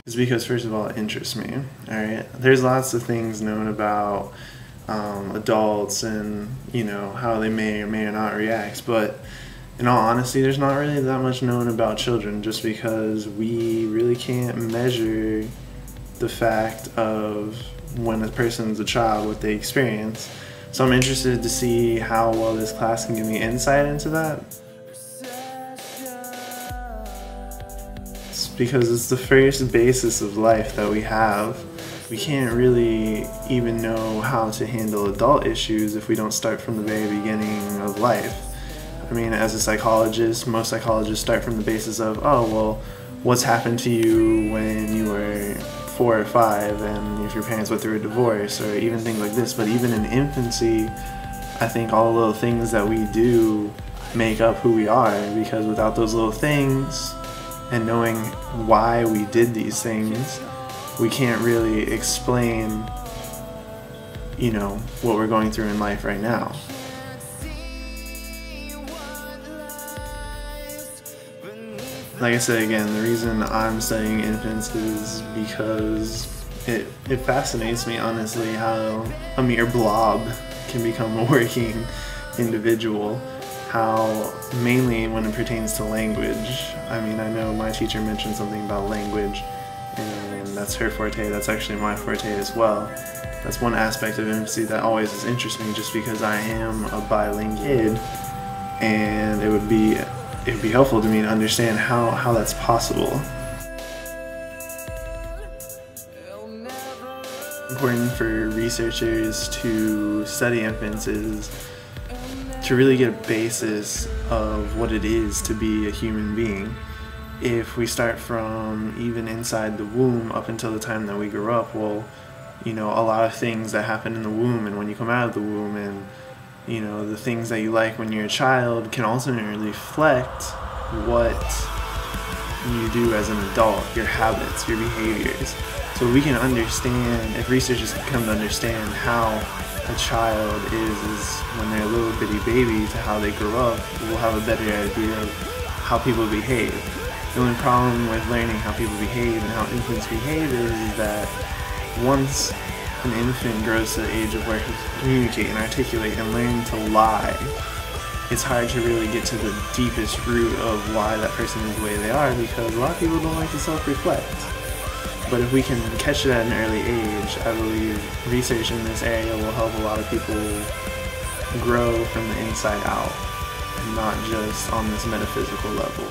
Is because, first of all, it interests me. All right, there's lots of things known about adults and how they may or may not react, but in all honesty, there's not really that much known about children, just because we really can't measure the fact of when a person's a child, what they experience. So I'm interested to see how well this class can give me insight into that. Because it's the first basis of life that we have. We can't really even know how to handle adult issues if we don't start from the very beginning of life. I mean, as a psychologist, most psychologists start from the basis of, oh, well, what's happened to you when you were 4 or 5, and if your parents went through a divorce, or even things like this. But even in infancy, I think all the little things that we do make up who we are, because without those little things, and knowing why we did these things, we can't really explain, what we're going through in life right now. Like I said again, the reason I'm studying infants is because it fascinates me, honestly, how a mere blob can become a working individual. How, mainly when it pertains to language, I mean, I know my teacher mentioned something about language, and that's her forte. That's actually my forte as well. That's one aspect of infancy that always has interested me, just because I am a bilingual kid, and it would be helpful to me to understand how that's possible. Important for researchers to study infants is to really get a basis of what it is to be a human being. If we start from even inside the womb up until the time that we grow up, well, a lot of things that happen in the womb and when you come out of the womb, and the things that you like when you're a child can ultimately reflect what you do as an adult, your habits, your behaviors. So we can understand, if researchers can come to understand how a child is when they're a little bitty baby to how they grow up, we'll have a better idea of how people behave. The only problem with learning how people behave and how infants behave is that once an infant grows to the age of where he can communicate and articulate and learn to lie, it's hard to really get to the deepest root of why that person is the way they are, because a lot of people don't like to self-reflect. But if we can catch it at an early age, I believe research in this area will help a lot of people grow from the inside out, not just on this metaphysical level.